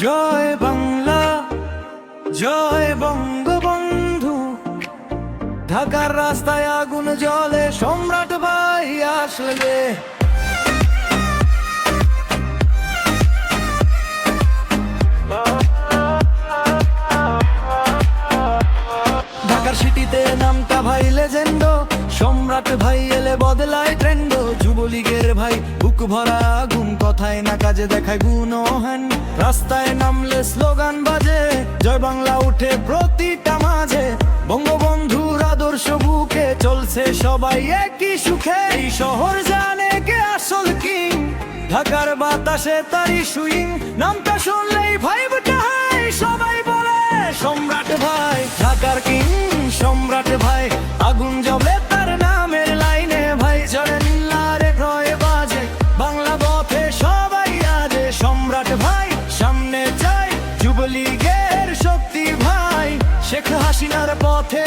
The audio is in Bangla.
জয় বাংলা, জয় বঙ্গবন্ধু। ঢাকার রাস্তায় আগুন জ্বলে, সম্রাট ভাই আসলে। ঢাকার সিটিতে নামটা ভাই লেজেন্ড, সম্রাট ভাই এলে বদলায় ট্রেন্ড। যুবলীগের ভাই বুক ভরা আগুন, কথায় না কাজে দেখায় গুণহান। রাস্তায় নামলে স্লোগান বাজে, জয় বাংলা উঠে প্রতিটা মাঝে। বঙ্গবন্ধুর আদর্শ বুকে চলছে সবাই একই সুখে। এই শহর জানে কে আসল কিং, ঢাকার বাতাসে তারি সুইং। নামটা শুনলেই ভাই হাই, সবাই বলে সম্রাট ভাই। ঢাকার কিং সম্রাট ভাই, আগুন জ্বলে তার নামের লাইনে। ভাই জড়ে নীলারে ভয়ে বাজে, বাংলা পথে সবাই আজে। সম্রাট ভাই সামনে চাই, যুবলীগের শক্তি ভাই। শেখ হাসিনার পথে